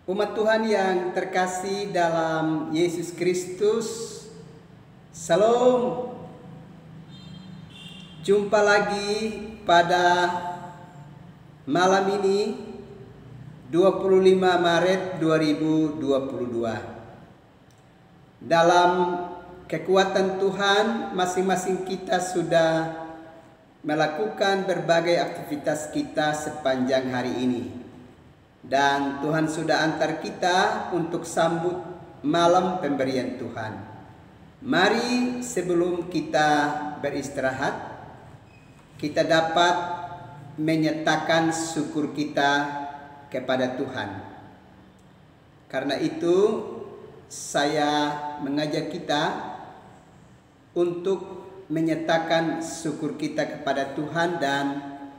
Umat Tuhan yang terkasih dalam Yesus Kristus, Salam. Jumpa lagi pada malam ini 25 Maret 2022. Dalam kekuatan Tuhan, masing-masing kita sudah melakukan berbagai aktivitas kita sepanjang hari ini. Dan Tuhan sudah antar kita untuk sambut malam pemberian Tuhan. Mari sebelum kita beristirahat, kita dapat menyatakan syukur kita kepada Tuhan. Karena itu saya mengajak kita untuk menyatakan syukur kita kepada Tuhan dan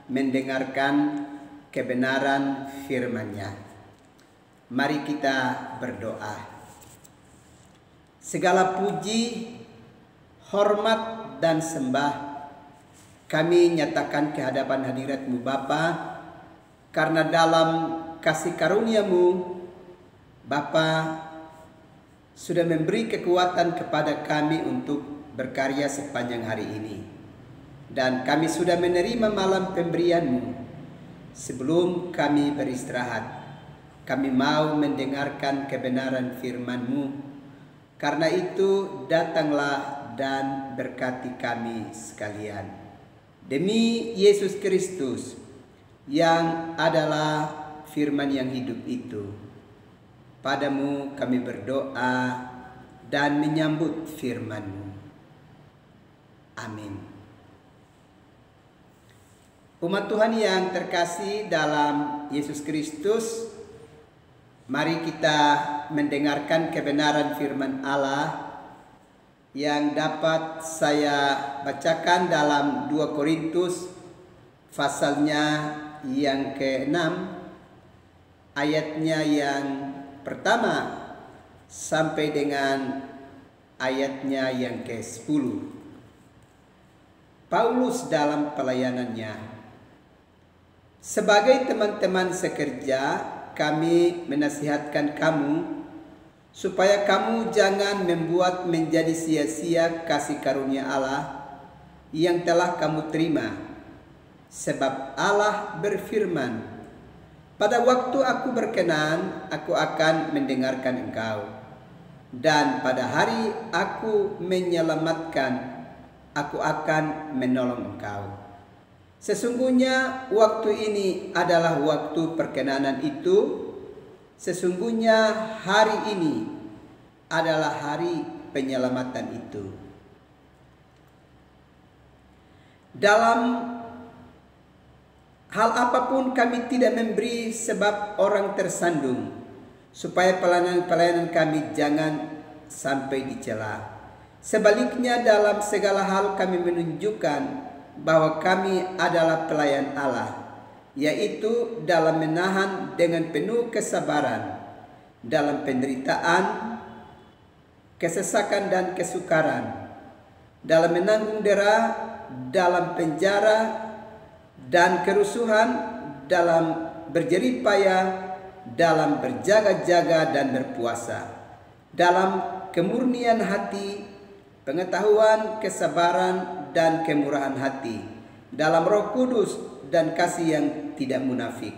mendengarkan kebenaran firman-Nya. Mari kita berdoa. Segala puji, hormat dan sembah kami nyatakan ke hadapan hadirat-Mu Bapa, karena dalam kasih karunia-Mu Bapa sudah memberi kekuatan kepada kami untuk berkarya sepanjang hari ini. Dan kami sudah menerima malam pemberian-Mu. Sebelum kami beristirahat, kami mau mendengarkan kebenaran firman-Mu. Karena itu datanglah dan berkati kami sekalian. Demi Yesus Kristus yang adalah firman yang hidup itu, padamu kami berdoa dan menyambut firman-Mu. Amin. Umat Tuhan yang terkasih dalam Yesus Kristus, mari kita mendengarkan kebenaran firman Allah yang dapat saya bacakan dalam 2 Korintus pasalnya yang ke-6, ayatnya yang pertama sampai dengan ayatnya yang ke-10. Paulus dalam pelayanannya. Sebagai teman-teman sekerja, kami menasihatkan kamu supaya kamu jangan membuat menjadi sia-sia kasih karunia Allah yang telah kamu terima. Sebab Allah berfirman, "Pada waktu aku berkenan, aku akan mendengarkan engkau. Dan pada hari aku menyelamatkan, aku akan menolong engkau." Sesungguhnya waktu ini adalah waktu perkenanan itu. Sesungguhnya hari ini adalah hari penyelamatan itu. Dalam hal apapun kami tidak memberi sebab orang tersandung, supaya pelayanan-pelayanan kami jangan sampai dicela. Sebaliknya dalam segala hal kami menunjukkan bahwa kami adalah pelayan Allah, yaitu dalam menahan dengan penuh kesabaran, dalam penderitaan, kesesakan dan kesukaran, dalam menanggung dera, dalam penjara dan kerusuhan, dalam berjerih payah, dalam berjaga-jaga dan berpuasa, dalam kemurnian hati, pengetahuan, kesabaran, dan kemurahan hati, dalam Roh Kudus dan kasih yang tidak munafik,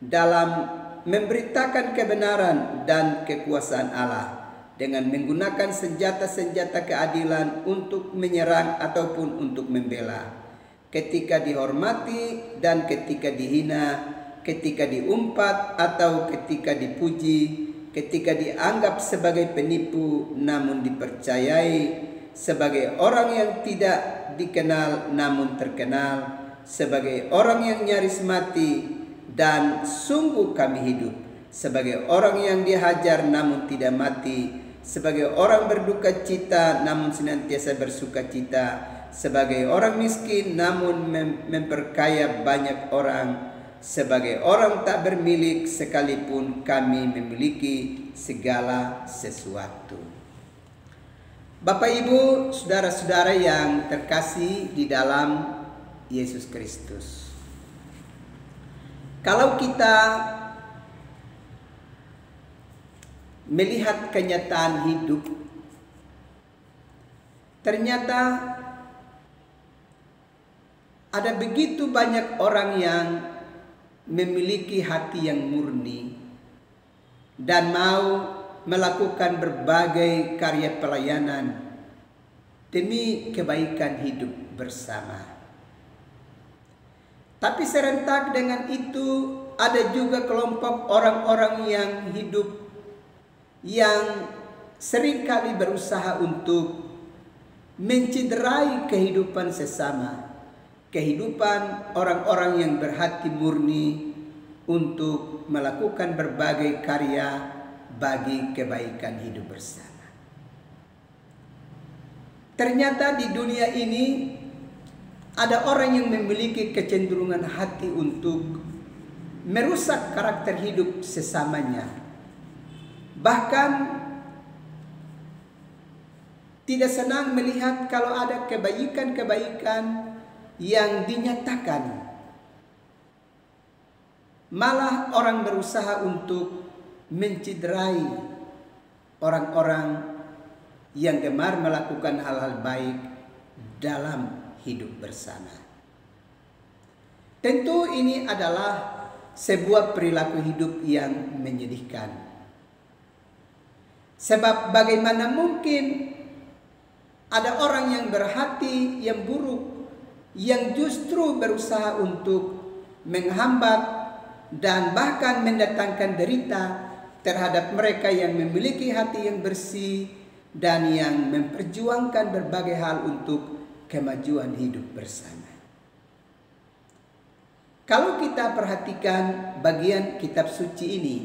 dalam memberitakan kebenaran dan kekuasaan Allah, dengan menggunakan senjata-senjata keadilan untuk menyerang ataupun untuk membela, ketika dihormati dan ketika dihina, ketika diumpat atau ketika dipuji, ketika dianggap sebagai penipu namun dipercayai, sebagai orang yang tidak dikenal namun terkenal, sebagai orang yang nyaris mati dan sungguh kami hidup, sebagai orang yang dihajar namun tidak mati, sebagai orang berduka cita namun senantiasa bersuka cita, sebagai orang miskin namun memperkaya banyak orang, sebagai orang tak bermilik sekalipun kami memiliki segala sesuatu. Bapak, Ibu, saudara-saudara yang terkasih di dalam Yesus Kristus. Kalau kita melihat kenyataan hidup, ternyata ada begitu banyak orang yang memiliki hati yang murni dan mau melakukan berbagai karya pelayanan demi kebaikan hidup bersama. Tapi serentak dengan itu ada juga kelompok orang-orang yang hidup yang seringkali berusaha untuk menciderai kehidupan sesama, kehidupan orang-orang yang berhati murni untuk melakukan berbagai karya bagi kebaikan hidup bersama. Ternyata di dunia ini ada orang yang memiliki kecenderungan hati untuk merusak karakter hidup sesamanya. Bahkan tidak senang melihat kalau ada kebaikan-kebaikan yang dinyatakan. Malah orang berusaha untuk menciderai orang-orang yang gemar melakukan hal-hal baik dalam hidup bersama. Tentu ini adalah sebuah perilaku hidup yang menyedihkan. Sebab bagaimana mungkin ada orang yang berhati yang buruk, yang justru berusaha untuk menghambat dan bahkan mendatangkan derita terhadap mereka yang memiliki hati yang bersih dan yang memperjuangkan berbagai hal untuk kemajuan hidup bersama. Kalau kita perhatikan bagian kitab suci ini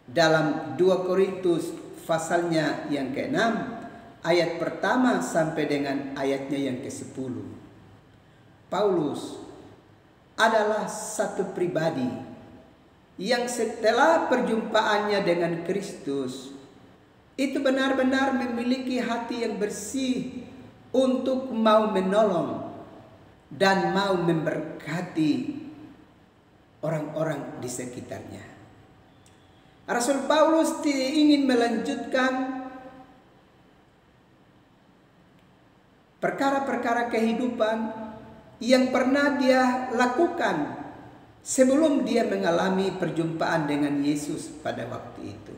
dalam 2 Korintus pasalnya yang ke-6 ayat pertama sampai dengan ayatnya yang ke-10. Paulus adalah satu pribadi yang setelah perjumpaannya dengan Kristus itu benar-benar memiliki hati yang bersih untuk mau menolong dan mau memberkati orang-orang di sekitarnya. Rasul Paulus tidak ingin melanjutkan perkara-perkara kehidupan yang pernah dia lakukan sebelum dia mengalami perjumpaan dengan Yesus pada waktu itu.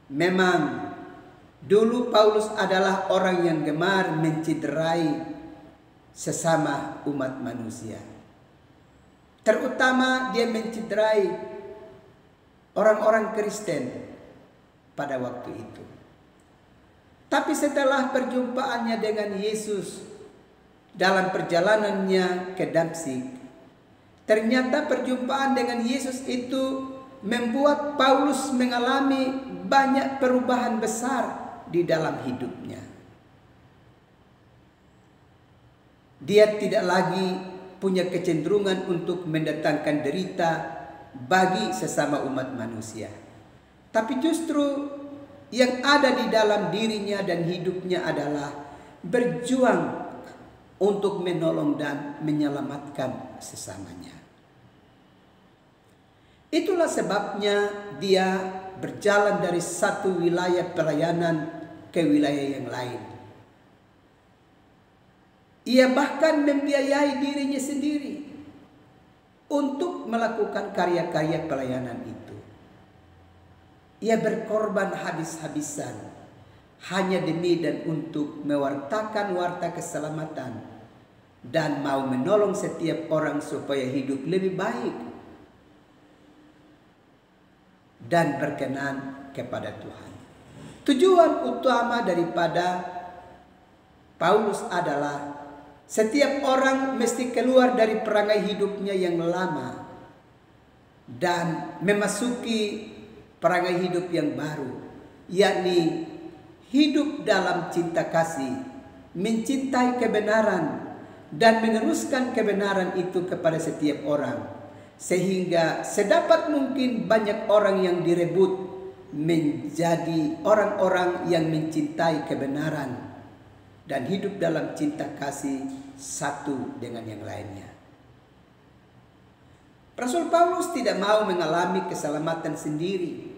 Memang dulu Paulus adalah orang yang gemar menciderai sesama umat manusia. Terutama dia menciderai orang-orang Kristen pada waktu itu. Tapi setelah perjumpaannya dengan Yesus dalam perjalanannya ke Damsyik, ternyata perjumpaan dengan Yesus itu membuat Paulus mengalami banyak perubahan besar di dalam hidupnya. Dia tidak lagi punya kecenderungan untuk mendatangkan derita bagi sesama umat manusia. Tapi justru yang ada di dalam dirinya dan hidupnya adalah berjuang untuk menolong dan menyelamatkan sesamanya. Itulah sebabnya dia berjalan dari satu wilayah pelayanan ke wilayah yang lain. Ia bahkan membiayai dirinya sendiri untuk melakukan karya-karya pelayanan itu. Ia berkorban habis-habisan hanya demi dan untuk mewartakan warta keselamatan dan mau menolong setiap orang supaya hidup lebih baik dan berkenan kepada Tuhan. Tujuan utama daripada Paulus adalah setiap orang mesti keluar dari perangai hidupnya yang lama dan memasuki perangai hidup yang baru, yakni hidup dalam cinta kasih, mencintai kebenaran dan meneruskan kebenaran itu kepada setiap orang, sehingga sedapat mungkin banyak orang yang direbut menjadi orang-orang yang mencintai kebenaran dan hidup dalam cinta kasih satu dengan yang lainnya. Rasul Paulus tidak mau mengalami keselamatan sendiri,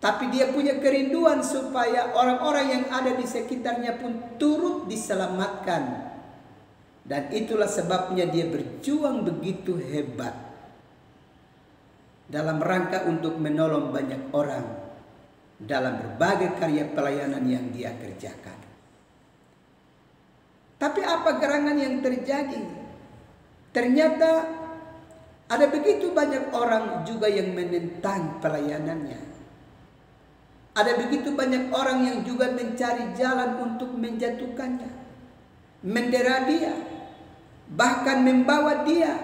tapi dia punya kerinduan supaya orang-orang yang ada di sekitarnya pun turut diselamatkan. Dan itulah sebabnya dia berjuang begitu hebat dalam rangka untuk menolong banyak orang dalam berbagai karya pelayanan yang dia kerjakan. Tapi apa gerangan yang terjadi? Ternyata ada begitu banyak orang juga yang menentang pelayanannya. Ada begitu banyak orang yang juga mencari jalan untuk menjatuhkannya, mendera dia, bahkan membawa dia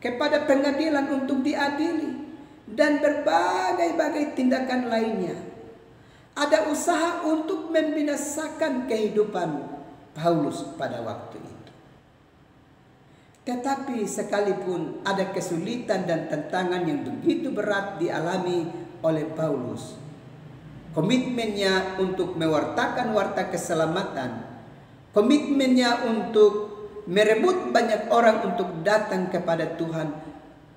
kepada pengadilan untuk diadili, dan berbagai-bagai tindakan lainnya. Ada usaha untuk membinasakan kehidupan Paulus pada waktu itu. Tetapi sekalipun ada kesulitan dan tantangan yang begitu berat dialami oleh Paulus, komitmennya untuk mewartakan warta keselamatan, komitmennya untuk merebut banyak orang untuk datang kepada Tuhan,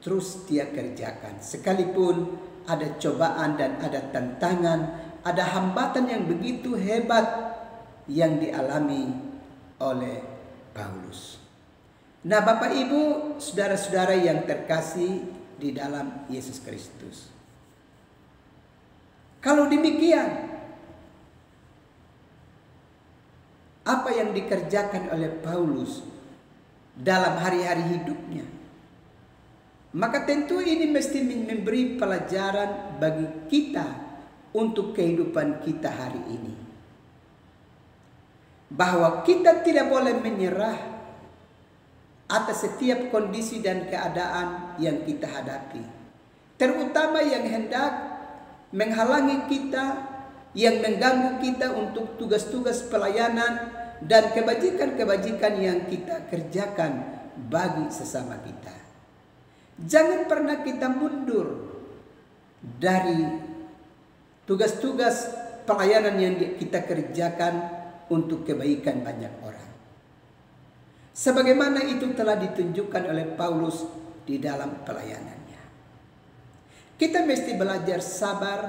terus dia kerjakan. Sekalipun ada cobaan dan ada tantangan, ada hambatan yang begitu hebat yang dialami oleh Paulus. Nah, Bapak Ibu, saudara-saudara yang terkasih di dalam Yesus Kristus, kalau demikian, apa yang dikerjakan oleh Paulus dalam hari-hari hidupnya, maka tentu ini mesti memberi pelajaran bagi kita untuk kehidupan kita hari ini, bahwa kita tidak boleh menyerah atas setiap kondisi dan keadaan yang kita hadapi, terutama yang hendak menghalangi kita, yang mengganggu kita untuk tugas-tugas pelayanan dan kebajikan-kebajikan yang kita kerjakan bagi sesama kita. Jangan pernah kita mundur dari tugas-tugas pelayanan yang kita kerjakan untuk kebaikan banyak orang. Sebagaimana itu telah ditunjukkan oleh Paulus di dalam pelayanannya. Kita mesti belajar sabar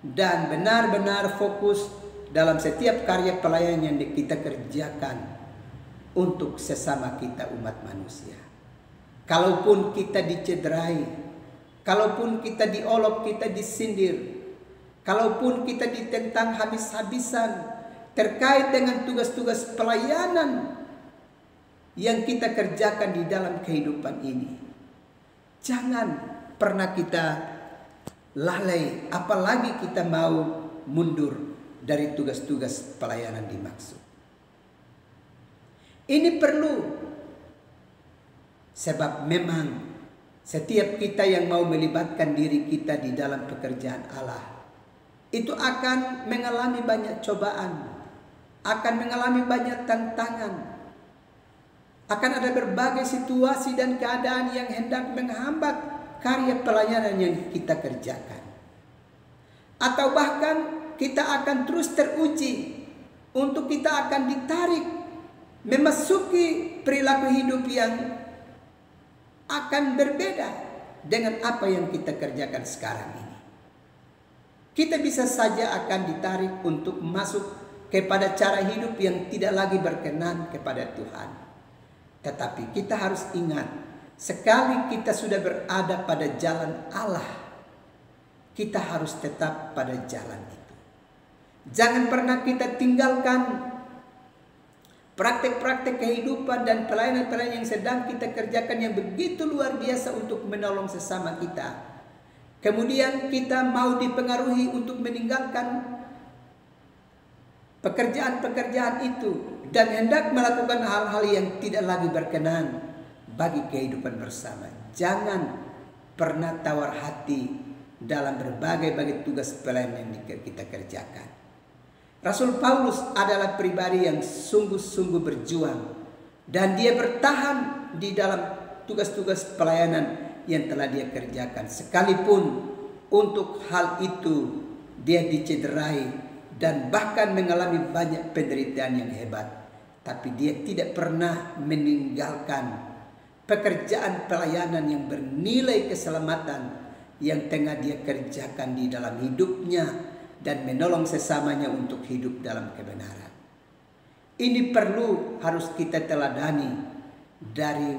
dan benar-benar fokus dalam setiap karya pelayanan yang kita kerjakan untuk sesama kita umat manusia. Kalaupun kita dicederai, kalaupun kita diolok, kita disindir, kalaupun kita ditentang habis-habisan terkait dengan tugas-tugas pelayanan yang kita kerjakan di dalam kehidupan ini, jangan pernah kita lalai, apalagi kita mau mundur dari tugas-tugas pelayanan dimaksud. Ini perlu, sebab memang setiap kita yang mau melibatkan diri kita di dalam pekerjaan Allah, itu akan mengalami banyak cobaan, akan mengalami banyak tantangan, akan ada berbagai situasi dan keadaan yang hendak menghambat karya pelayanan yang kita kerjakan. Atau bahkan kita akan terus teruji untuk kita akan ditarik memasuki perilaku hidup yang akan berbeda dengan apa yang kita kerjakan sekarang ini. Kita bisa saja akan ditarik untuk masuk kepada cara hidup yang tidak lagi berkenan kepada Tuhan. Tetapi kita harus ingat, sekali kita sudah berada pada jalan Allah, kita harus tetap pada jalan itu. Jangan pernah kita tinggalkan praktek-praktek kehidupan dan pelayanan-pelayanan yang sedang kita kerjakan yang begitu luar biasa untuk menolong sesama kita. Kemudian kita mau dipengaruhi untuk meninggalkan pekerjaan-pekerjaan itu dan hendak melakukan hal-hal yang tidak lagi berkenan bagi kehidupan bersama. Jangan pernah tawar hati dalam berbagai tugas pelayanan yang kita kerjakan. Rasul Paulus adalah pribadi yang sungguh-sungguh berjuang dan dia bertahan di dalam tugas-tugas pelayanan yang telah dia kerjakan. Sekalipun untuk hal itu dia dicederai dan bahkan mengalami banyak penderitaan yang hebat, tapi dia tidak pernah meninggalkan pekerjaan pelayanan yang bernilai keselamatan, yang tengah dia kerjakan di dalam hidupnya dan menolong sesamanya untuk hidup dalam kebenaran. Ini perlu harus kita teladani dari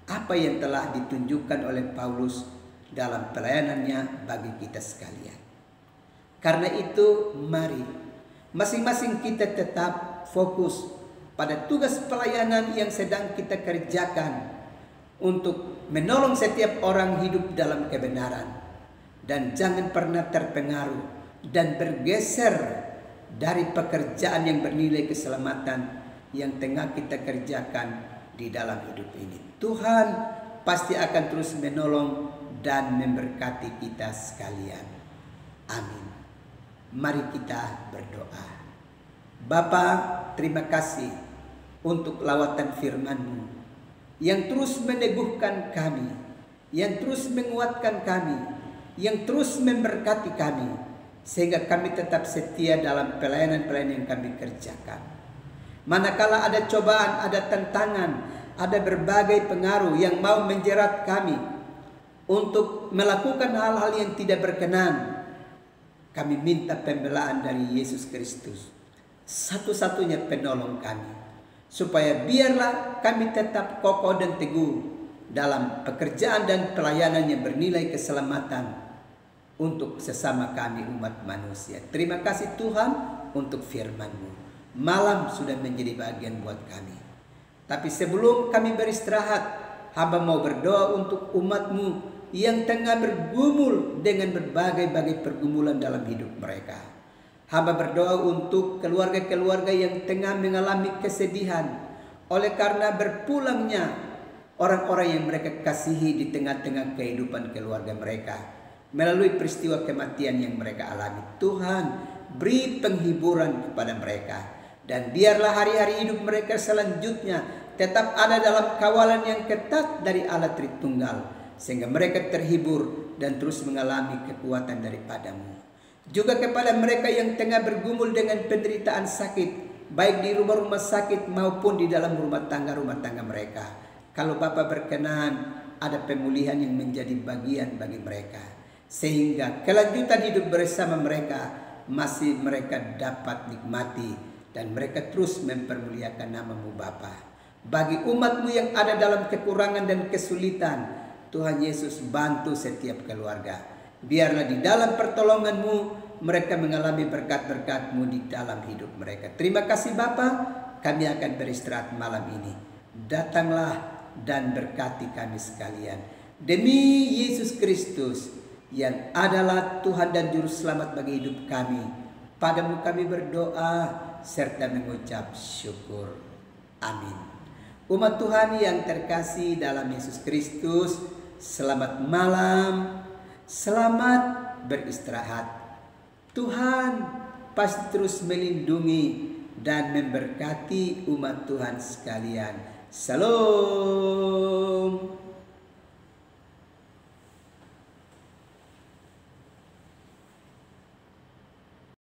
apa yang telah ditunjukkan oleh Paulus dalam pelayanannya bagi kita sekalian. Karena itu mari masing-masing kita tetap fokus pada tugas pelayanan yang sedang kita kerjakan untuk menolong setiap orang hidup dalam kebenaran. Dan jangan pernah terpengaruh dan bergeser dari pekerjaan yang bernilai keselamatan yang tengah kita kerjakan di dalam hidup ini. Tuhan pasti akan terus menolong dan memberkati kita sekalian. Amin. Mari kita berdoa. Bapa, terima kasih untuk lawatan firman-Mu yang terus meneguhkan kami, yang terus menguatkan kami, yang terus memberkati kami, sehingga kami tetap setia dalam pelayanan-pelayanan yang kami kerjakan. Manakala ada cobaan, ada tantangan, ada berbagai pengaruh yang mau menjerat kami untuk melakukan hal-hal yang tidak berkenan, kami minta pembelaan dari Yesus Kristus, satu-satunya penolong kami, supaya biarlah kami tetap kokoh dan teguh dalam pekerjaan dan pelayanan yang bernilai keselamatan untuk sesama kami umat manusia. Terima kasih Tuhan untuk firman-Mu. Malam sudah menjadi bagian buat kami. Tapi sebelum kami beristirahat, hamba mau berdoa untuk umat-Mu yang tengah bergumul dengan berbagai-bagai pergumulan dalam hidup mereka. Hamba berdoa untuk keluarga-keluarga yang tengah mengalami kesedihan oleh karena berpulangnya orang-orang yang mereka kasihi di tengah-tengah kehidupan keluarga mereka melalui peristiwa kematian yang mereka alami. Tuhan, beri penghiburan kepada mereka, dan biarlah hari-hari hidup mereka selanjutnya tetap ada dalam kawalan yang ketat dari Allah Tritunggal, sehingga mereka terhibur dan terus mengalami kekuatan daripada-Mu. Juga kepada mereka yang tengah bergumul dengan penderitaan sakit, baik di rumah-rumah sakit maupun di dalam rumah tangga mereka. Kalau Bapa berkenan, ada pemulihan yang menjadi bagian bagi mereka, sehingga kelanjutan hidup bersama mereka masih mereka dapat nikmati, dan mereka terus mempermuliakan nama-Mu Bapa. Bagi umat-Mu yang ada dalam kekurangan dan kesulitan, Tuhan Yesus bantu setiap keluarga. Biarlah di dalam pertolongan-Mu mereka mengalami berkat-berkat-Mu di dalam hidup mereka. Terima kasih Bapa, kami akan beristirahat malam ini. Datanglah dan berkati kami sekalian. Demi Yesus Kristus yang adalah Tuhan dan Juru Selamat bagi hidup kami, Padamu kami berdoa serta mengucap syukur. Amin. Umat Tuhan yang terkasih dalam Yesus Kristus, selamat malam, selamat beristirahat. Tuhan pasti terus melindungi dan memberkati umat Tuhan sekalian. Salam.